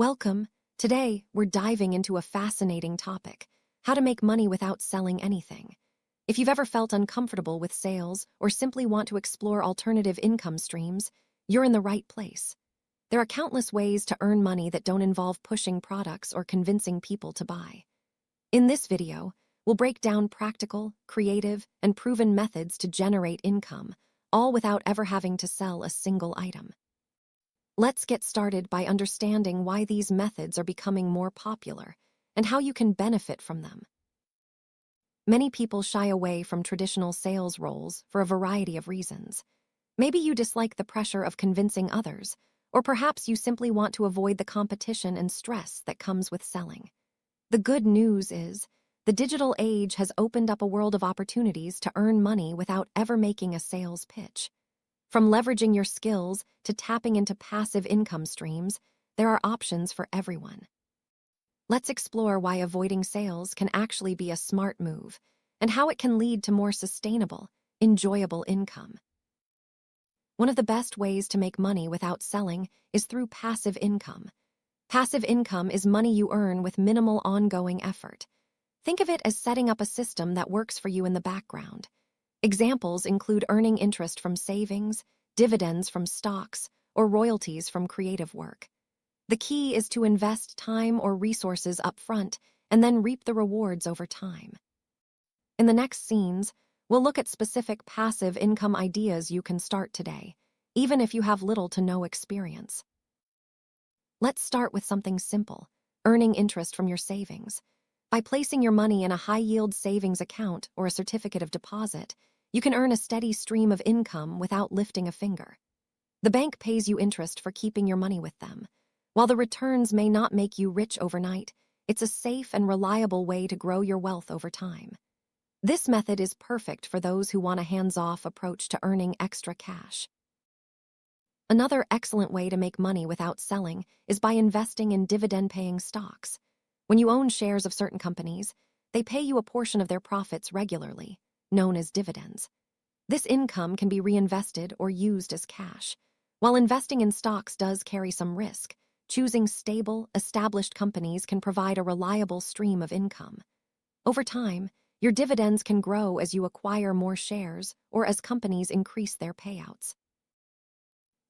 Welcome. Today, we're diving into a fascinating topic: how to make money without selling anything. If you've ever felt uncomfortable with sales or simply want to explore alternative income streams, you're in the right place. There are countless ways to earn money that don't involve pushing products or convincing people to buy. In this video, we'll break down practical, creative, and proven methods to generate income, all without ever having to sell a single item. Let's get started by understanding why these methods are becoming more popular and how you can benefit from them. Many people shy away from traditional sales roles for a variety of reasons. Maybe you dislike the pressure of convincing others, or perhaps you simply want to avoid the competition and stress that comes with selling. The good news is, the digital age has opened up a world of opportunities to earn money without ever making a sales pitch. From leveraging your skills to tapping into passive income streams, there are options for everyone. Let's explore why avoiding sales can actually be a smart move and how it can lead to more sustainable, enjoyable income. One of the best ways to make money without selling is through passive income. Passive income is money you earn with minimal ongoing effort. Think of it as setting up a system that works for you in the background. Examples include earning interest from savings, dividends from stocks, or royalties from creative work. The key is to invest time or resources up front and then reap the rewards over time. In the next scenes, we'll look at specific passive income ideas you can start today, even if you have little to no experience. Let's start with something simple: earning interest from your savings. By placing your money in a high-yield savings account or a certificate of deposit, you can earn a steady stream of income without lifting a finger. The bank pays you interest for keeping your money with them. While the returns may not make you rich overnight, it's a safe and reliable way to grow your wealth over time. This method is perfect for those who want a hands-off approach to earning extra cash. Another excellent way to make money without selling is by investing in dividend-paying stocks. When you own shares of certain companies, they pay you a portion of their profits regularly, known as dividends. This income can be reinvested or used as cash. While investing in stocks does carry some risk, choosing stable, established companies can provide a reliable stream of income. Over time, your dividends can grow as you acquire more shares or as companies increase their payouts.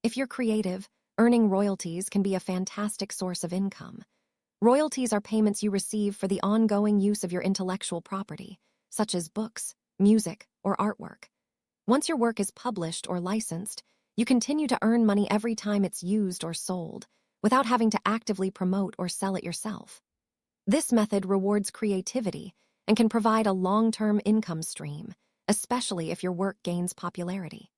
If you're creative, earning royalties can be a fantastic source of income. Royalties are payments you receive for the ongoing use of your intellectual property, such as books, music, or artwork. Once your work is published or licensed, you continue to earn money every time it's used or sold, without having to actively promote or sell it yourself. This method rewards creativity and can provide a long-term income stream, especially if your work gains popularity.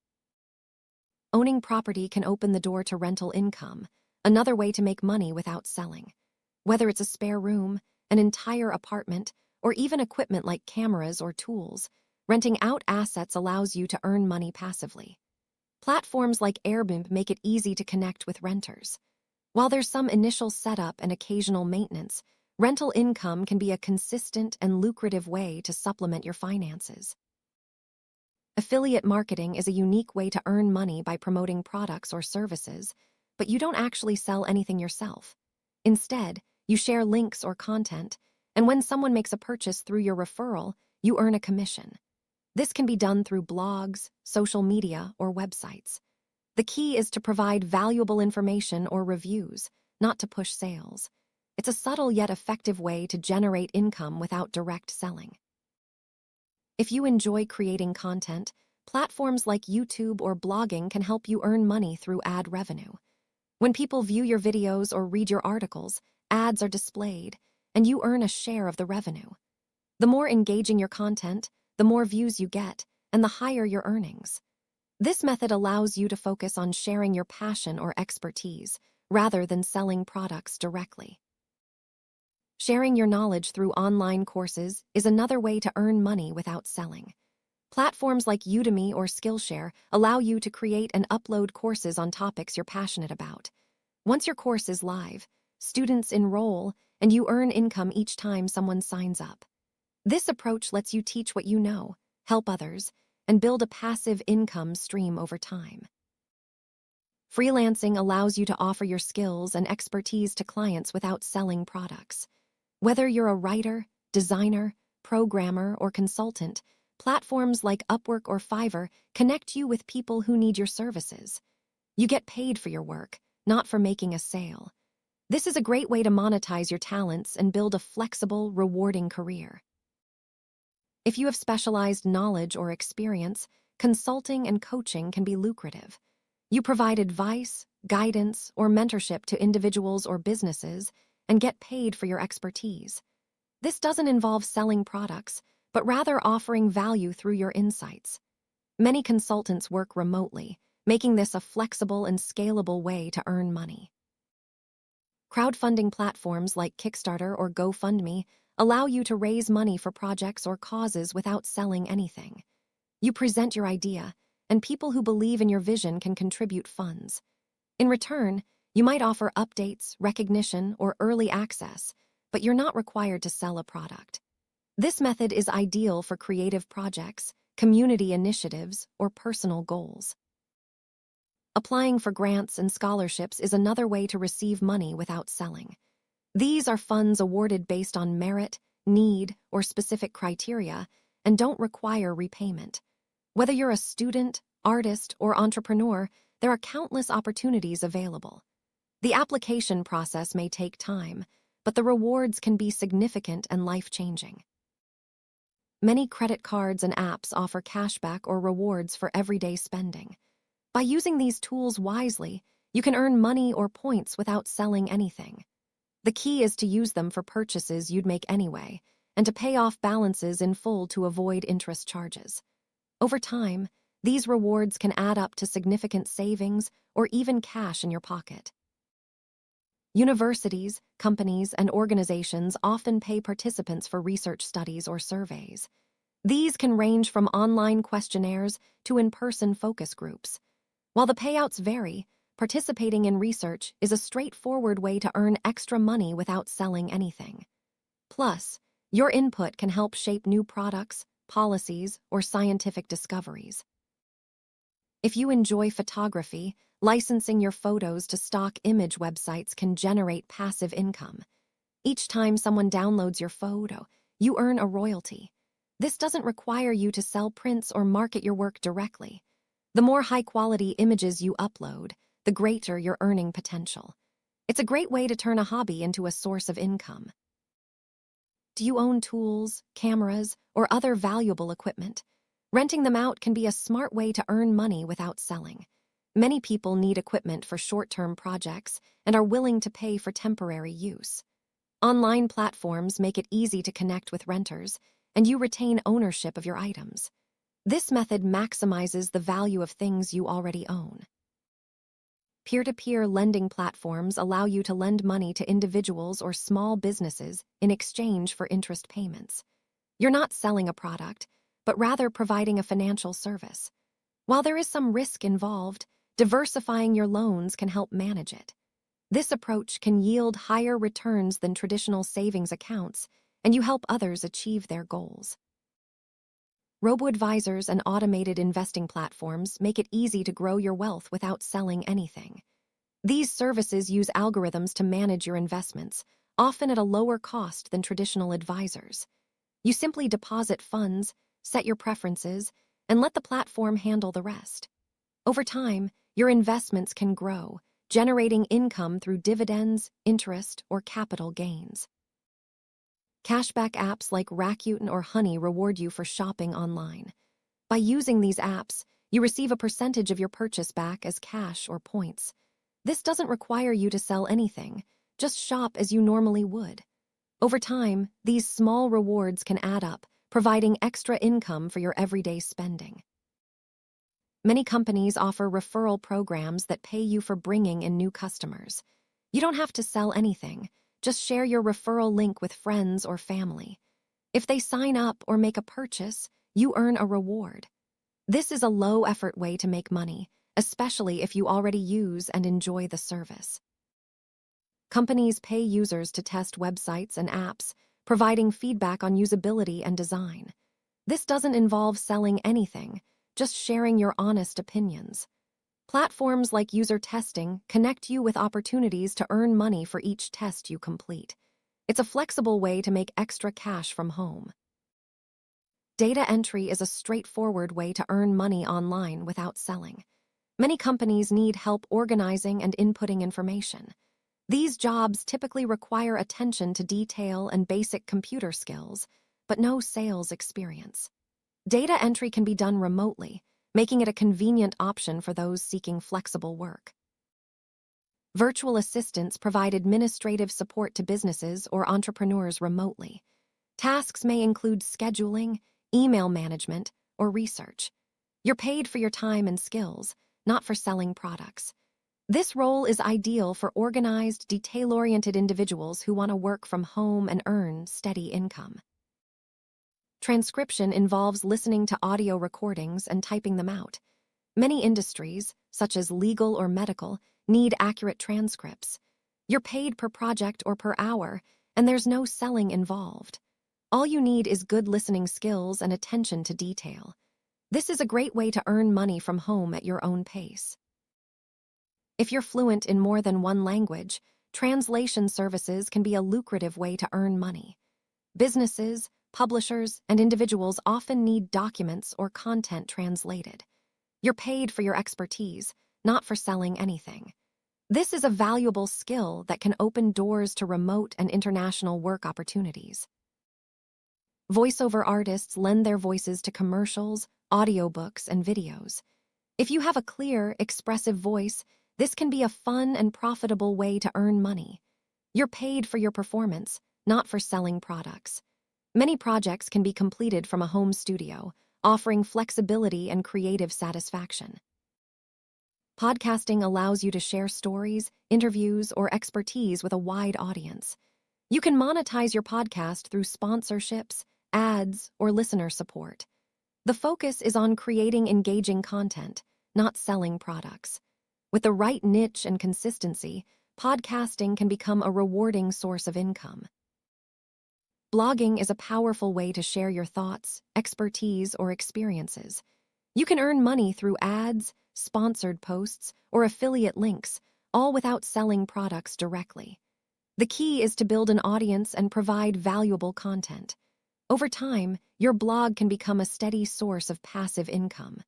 Owning property can open the door to rental income, another way to make money without selling. Whether it's a spare room, an entire apartment, or even equipment like cameras or tools, renting out assets allows you to earn money passively. Platforms like Airbnb make it easy to connect with renters. While there's some initial setup and occasional maintenance, rental income can be a consistent and lucrative way to supplement your finances. Affiliate marketing is a unique way to earn money by promoting products or services, but you don't actually sell anything yourself. Instead, you share links or content, and when someone makes a purchase through your referral, you earn a commission. This can be done through blogs, social media, or websites. The key is to provide valuable information or reviews, not to push sales. It's a subtle yet effective way to generate income without direct selling. If you enjoy creating content, platforms like YouTube or blogging can help you earn money through ad revenue. When people view your videos or read your articles, ads are displayed, and you earn a share of the revenue. The more engaging your content, the more views you get, and the higher your earnings. This method allows you to focus on sharing your passion or expertise, rather than selling products directly. Sharing your knowledge through online courses is another way to earn money without selling. Platforms like Udemy or Skillshare allow you to create and upload courses on topics you're passionate about. Once your course is live, students enroll, and you earn income each time someone signs up. This approach lets you teach what you know, help others, and build a passive income stream over time. Freelancing allows you to offer your skills and expertise to clients without selling products. Whether you're a writer, designer, programmer, or consultant, platforms like Upwork or Fiverr connect you with people who need your services. You get paid for your work, not for making a sale. This is a great way to monetize your talents and build a flexible, rewarding career. If you have specialized knowledge or experience, consulting and coaching can be lucrative. You provide advice, guidance, or mentorship to individuals or businesses and get paid for your expertise. This doesn't involve selling products, but rather offering value through your insights. Many consultants work remotely, making this a flexible and scalable way to earn money. Crowdfunding platforms like Kickstarter or GoFundMe allow you to raise money for projects or causes without selling anything. You present your idea, and people who believe in your vision can contribute funds. In return, you might offer updates, recognition, or early access, but you're not required to sell a product. This method is ideal for creative projects, community initiatives, or personal goals. Applying for grants and scholarships is another way to receive money without selling. These are funds awarded based on merit, need, or specific criteria, and don't require repayment. Whether you're a student, artist, or entrepreneur, there are countless opportunities available. The application process may take time, but the rewards can be significant and life-changing. Many credit cards and apps offer cashback or rewards for everyday spending. By using these tools wisely, you can earn money or points without selling anything. The key is to use them for purchases you'd make anyway, and to pay off balances in full to avoid interest charges. Over time, these rewards can add up to significant savings or even cash in your pocket. Universities, companies, and organizations often pay participants for research studies or surveys. These can range from online questionnaires to in-person focus groups. While the payouts vary, participating in research is a straightforward way to earn extra money without selling anything. Plus, your input can help shape new products, policies, or scientific discoveries. If you enjoy photography, licensing your photos to stock image websites can generate passive income. Each time someone downloads your photo, you earn a royalty. This doesn't require you to sell prints or market your work directly. The more high-quality images you upload, the greater your earning potential. It's a great way to turn a hobby into a source of income. Do you own tools, cameras, or other valuable equipment? Renting them out can be a smart way to earn money without selling. Many people need equipment for short-term projects and are willing to pay for temporary use. Online platforms make it easy to connect with renters, and you retain ownership of your items. This method maximizes the value of things you already own. Peer-to-peer lending platforms allow you to lend money to individuals or small businesses in exchange for interest payments. You're not selling a product, but rather providing a financial service. While there is some risk involved, diversifying your loans can help manage it. This approach can yield higher returns than traditional savings accounts, and you help others achieve their goals. Robo-advisors and automated investing platforms make it easy to grow your wealth without selling anything. These services use algorithms to manage your investments, often at a lower cost than traditional advisors. You simply deposit funds, set your preferences, and let the platform handle the rest. Over time, your investments can grow, generating income through dividends, interest, or capital gains. Cashback apps like Rakuten or Honey reward you for shopping online. By using these apps, you receive a percentage of your purchase back as cash or points. This doesn't require you to sell anything, just shop as you normally would. Over time, these small rewards can add up, providing extra income for your everyday spending. Many companies offer referral programs that pay you for bringing in new customers. You don't have to sell anything. Just share your referral link with friends or family. If they sign up or make a purchase, you earn a reward. This is a low-effort way to make money, especially if you already use and enjoy the service. Companies pay users to test websites and apps, providing feedback on usability and design. This doesn't involve selling anything, just sharing your honest opinions. Platforms like user testing connect you with opportunities to earn money for each test you complete. It's a flexible way to make extra cash from home. Data entry is a straightforward way to earn money online without selling. Many companies need help organizing and inputting information. These jobs typically require attention to detail and basic computer skills, but no sales experience. Data entry can be done remotely, making it a convenient option for those seeking flexible work. Virtual assistants provide administrative support to businesses or entrepreneurs remotely. Tasks may include scheduling, email management, or research. You're paid for your time and skills, not for selling products. This role is ideal for organized, detail-oriented individuals who want to work from home and earn steady income. Transcription involves listening to audio recordings and typing them out. Many industries, such as legal or medical, need accurate transcripts. You're paid per project or per hour, and there's no selling involved. All you need is good listening skills and attention to detail. This is a great way to earn money from home at your own pace. If you're fluent in more than one language, translation services can be a lucrative way to earn money. Businesses, publishers, and individuals often need documents or content translated. You're paid for your expertise, not for selling anything. This is a valuable skill that can open doors to remote and international work opportunities. Voiceover artists lend their voices to commercials, audiobooks, and videos. If you have a clear, expressive voice, this can be a fun and profitable way to earn money. You're paid for your performance, not for selling products. Many projects can be completed from a home studio, offering flexibility and creative satisfaction. Podcasting allows you to share stories, interviews, or expertise with a wide audience. You can monetize your podcast through sponsorships, ads, or listener support. The focus is on creating engaging content, not selling products. With the right niche and consistency, podcasting can become a rewarding source of income. Blogging is a powerful way to share your thoughts, expertise, or experiences. You can earn money through ads, sponsored posts, or affiliate links, all without selling products directly. The key is to build an audience and provide valuable content. Over time, your blog can become a steady source of passive income.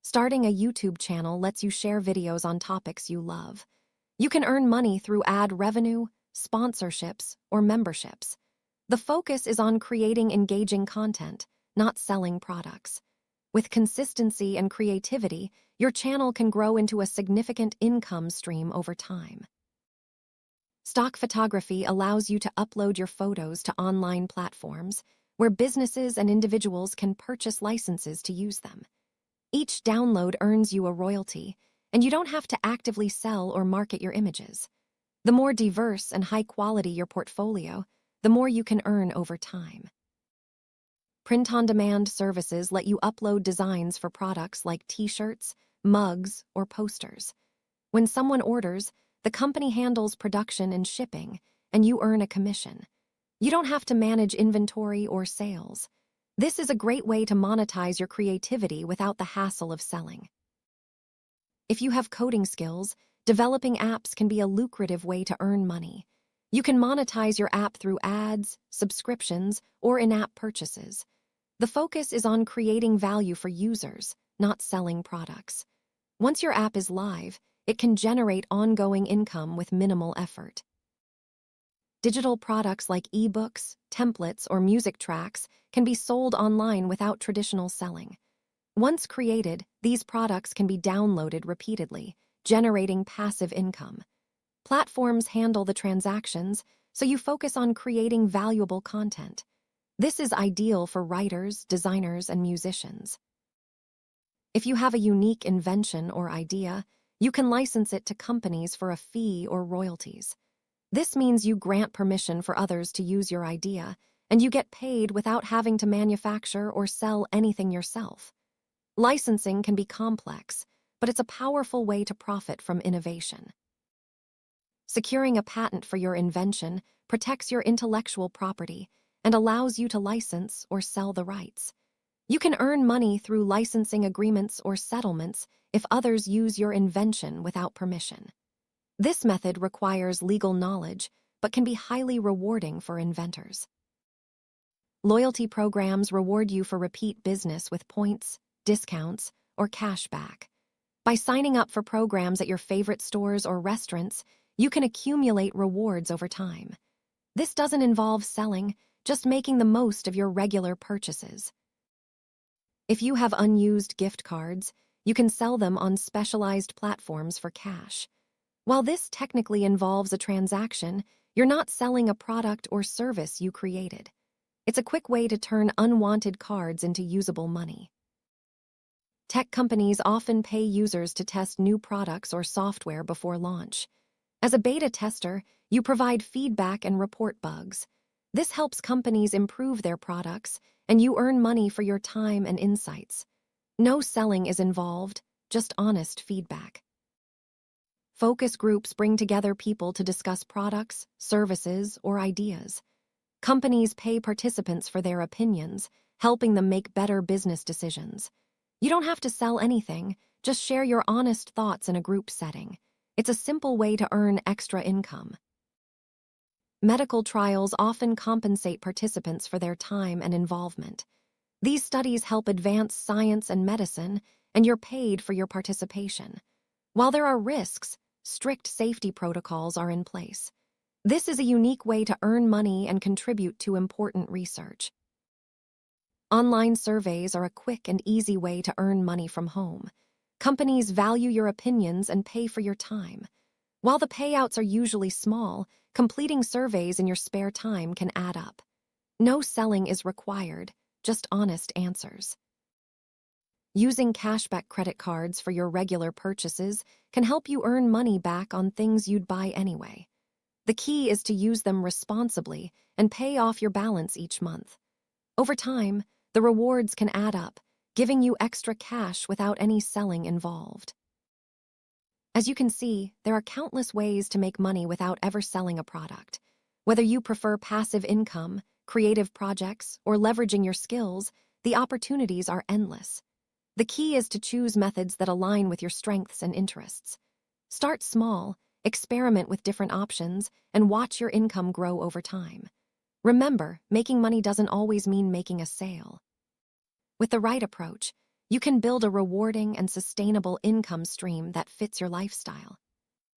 Starting a YouTube channel lets you share videos on topics you love. You can earn money through ad revenue, sponsorships, or memberships. The focus is on creating engaging content, not selling products. With consistency and creativity, your channel can grow into a significant income stream over time. Stock photography allows you to upload your photos to online platforms where businesses and individuals can purchase licenses to use them. Each download earns you a royalty, and you don't have to actively sell or market your images. The more diverse and high-quality your portfolio, the more you can earn over time. Print-on-demand services let you upload designs for products like t-shirts, mugs, or posters. When someone orders, the company handles production and shipping, and you earn a commission. You don't have to manage inventory or sales. This is a great way to monetize your creativity without the hassle of selling. If you have coding skills, developing apps can be a lucrative way to earn money. You can monetize your app through ads, subscriptions, or in-app purchases. The focus is on creating value for users, not selling products. Once your app is live, it can generate ongoing income with minimal effort. Digital products like ebooks, templates, or music tracks can be sold online without traditional selling. Once created, these products can be downloaded repeatedly, generating passive income. Platforms handle the transactions, so you focus on creating valuable content. This is ideal for writers, designers, and musicians. If you have a unique invention or idea, you can license it to companies for a fee or royalties. This means you grant permission for others to use your idea, and you get paid without having to manufacture or sell anything yourself. Licensing can be complex, but it's a powerful way to profit from innovation. Securing a patent for your invention protects your intellectual property and allows you to license or sell the rights. You can earn money through licensing agreements or settlements if others use your invention without permission. This method requires legal knowledge, but can be highly rewarding for inventors. Loyalty programs reward you for repeat business with points, discounts, or cash back. By signing up for programs at your favorite stores or restaurants, you can accumulate rewards over time. This doesn't involve selling, just making the most of your regular purchases. If you have unused gift cards, you can sell them on specialized platforms for cash. While this technically involves a transaction, you're not selling a product or service you created. It's a quick way to turn unwanted cards into usable money. Tech companies often pay users to test new products or software before launch. As a beta tester, you provide feedback and report bugs. This helps companies improve their products, and you earn money for your time and insights. No selling is involved, just honest feedback. Focus groups bring together people to discuss products, services, or ideas. Companies pay participants for their opinions, helping them make better business decisions. You don't have to sell anything, just share your honest thoughts in a group setting. It's a simple way to earn extra income. Medical trials often compensate participants for their time and involvement. These studies help advance science and medicine, and you're paid for your participation. While there are risks, strict safety protocols are in place. This is a unique way to earn money and contribute to important research. Online surveys are a quick and easy way to earn money from home. Companies value your opinions and pay for your time. While the payouts are usually small, completing surveys in your spare time can add up. No selling is required, just honest answers. Using cashback credit cards for your regular purchases can help you earn money back on things you'd buy anyway. The key is to use them responsibly and pay off your balance each month. Over time, the rewards can add up, giving you extra cash without any selling involved. As you can see, there are countless ways to make money without ever selling a product. Whether you prefer passive income, creative projects, or leveraging your skills, the opportunities are endless. The key is to choose methods that align with your strengths and interests. Start small, experiment with different options, and watch your income grow over time. Remember, making money doesn't always mean making a sale. With the right approach, you can build a rewarding and sustainable income stream that fits your lifestyle.